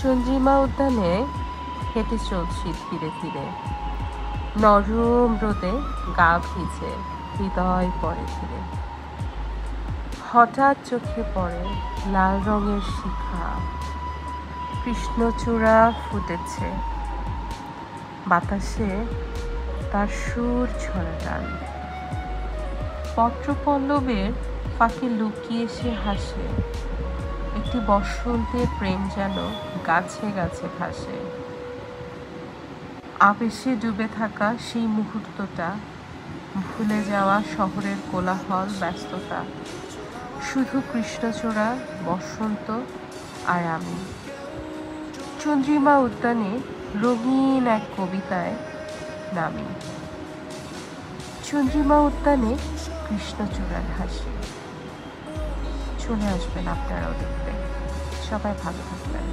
চন্দ্রিমা উদ্যানে হেঁটে চলছি ধীরে ধীরে, নরম রোদে গা ভিজে, হৃদয় পড়ে ধীরে। হঠাৎ চোখে পড়ে লাল রঙের শিখা, কৃষ্ণচূড়া ফুটেছে, বাতাসে তার সুর ছড়া টান। পত্রপল্লবের ফাঁকে লুকিয়ে সে হাসে, একটি বসন্তের প্রেম যেন গাছে গাছে ভাসে। আবেশে ডুবে থাকা সেই মুহূর্তটা, ভুলে যাওয়া শহরের কোলাহল ব্যস্ততা, শুধু কৃষ্ণচূড়া, বসন্ত আর আমি। চন্দ্রিমা উদ্যানে রঙিন এক কবিতায় নামি। চন্দ্রিমা উদ্যানে কৃষ্ণচূড়ার হাসি। চলে আসবেন আপনারাও দেখতে। সবাই ভালো থাকবেন।